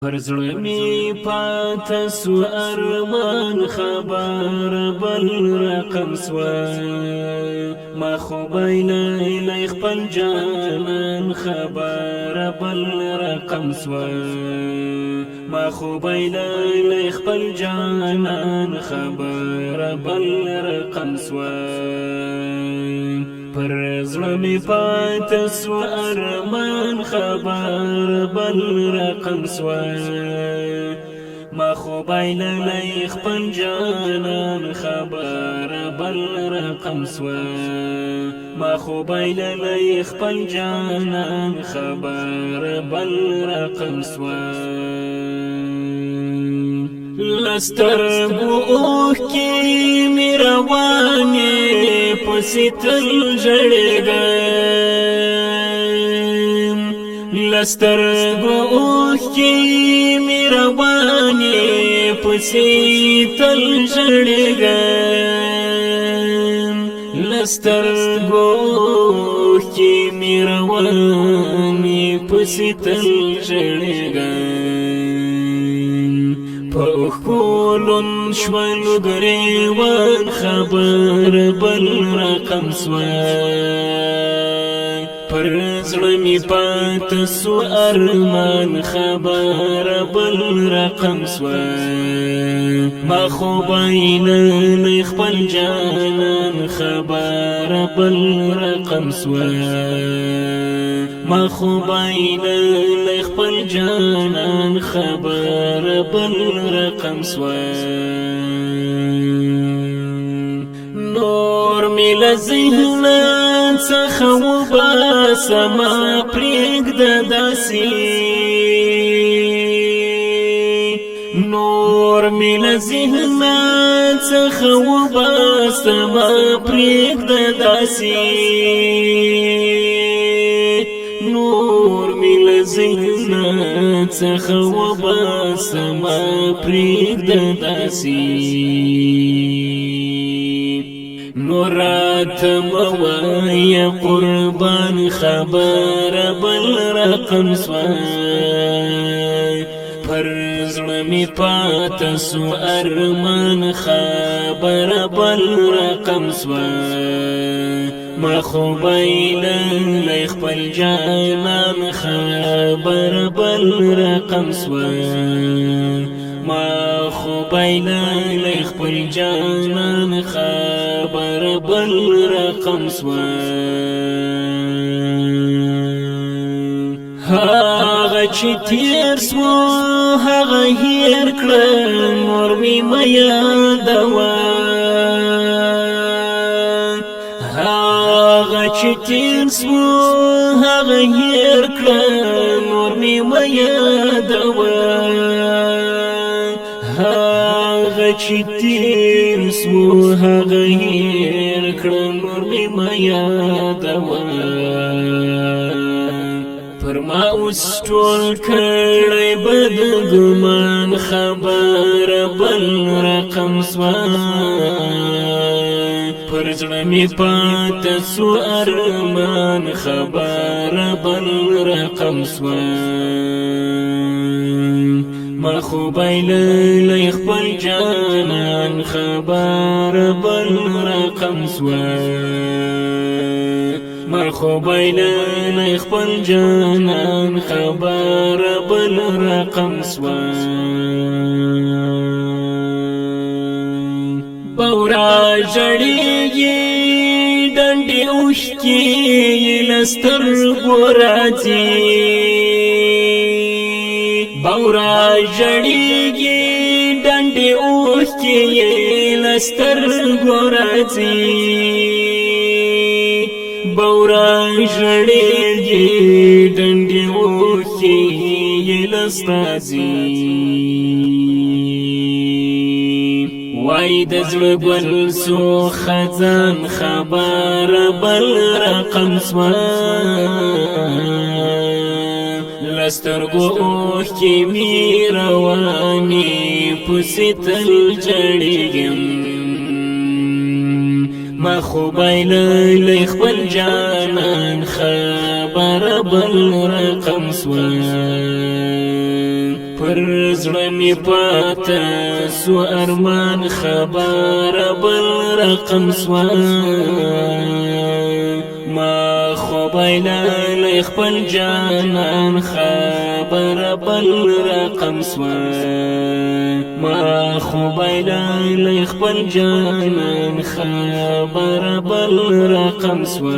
پر زړه می پاته سو ارمان خبر بل رقم سو ما خو بایلای خپل جانان خبر بل رقم سو ما خو بایلای خپل جانان خبر بل رقم سو پر زړه می پاته سو ارمان خبر بل رقم سو ما خو بایلای خپل جانان خبر بل رقم سو ما خو بایلای خپل جانان خبر بل رقم سو لسترګو اوښکې مې روانې پسې تل ژړېږم لسترګو اوښکې مې روانې پسې تل ژړېږم لسترګو اوښکې مې روانې پسې تل ژړېږم پخولن شوال گریوان خبر بل رقم سوای پر زړه می پات سو ارمان خبر بل رقم سوای ما خو بایلای خپل جانان خبر بل رقم سوای ما خو بایلای خپل جانان خبر بل رقم سوای نور می لذهن څخه وباسما پرېږده داسې نور می لذهن څخه وباسما پرېږده داسې نور می لذهن څخه وباسما پرېږده داسې نورات موای قربان خبر بل رقم سوای پر زړه می پاته سو ارمان خبر بل رقم سوای ما خو بایلای خپل جانان خبر بل رقم سوای ما خو بایلای خپل جانان خبر بل رقم سوای هغه چې تیر سو هغه هیر کړه نور می یادوه هغه چې تیر سو هغه هیر کړه نور می یادوه هغه چې تیر سو هغه هیر کړه نور می یادوه پر ما اوس ټول کړی بد ګمان خبر بل رقم سوای پر زړه می پاته سو ارمان خبر بل رقم سوای ما خو بایلای خپل جانان خبر بل رقم سوای ما خو بایلای خپل جانان خبر بل رقم سوای بورا جړېږي ډنډې اوښکې لسترګو راځي بورا جړېږي ډنډې اوښکې لسترګو راځي بورا جړېږي ډنډې اوښکې لستازي وای د زړه ګل سو خزان خبر بل رقم سوای لسترګو اوښکې مې روانې پسې تل ژړېږم ما خو بایلای خپل جانان خبر بل رقم سوای پر زړه می پاته سو ارمان خبر بل رقم سوا ما خو بایللی خپل جانان خبر بل رقم سوا ما خو بایللی خپل جانان خبر بل رقم سوا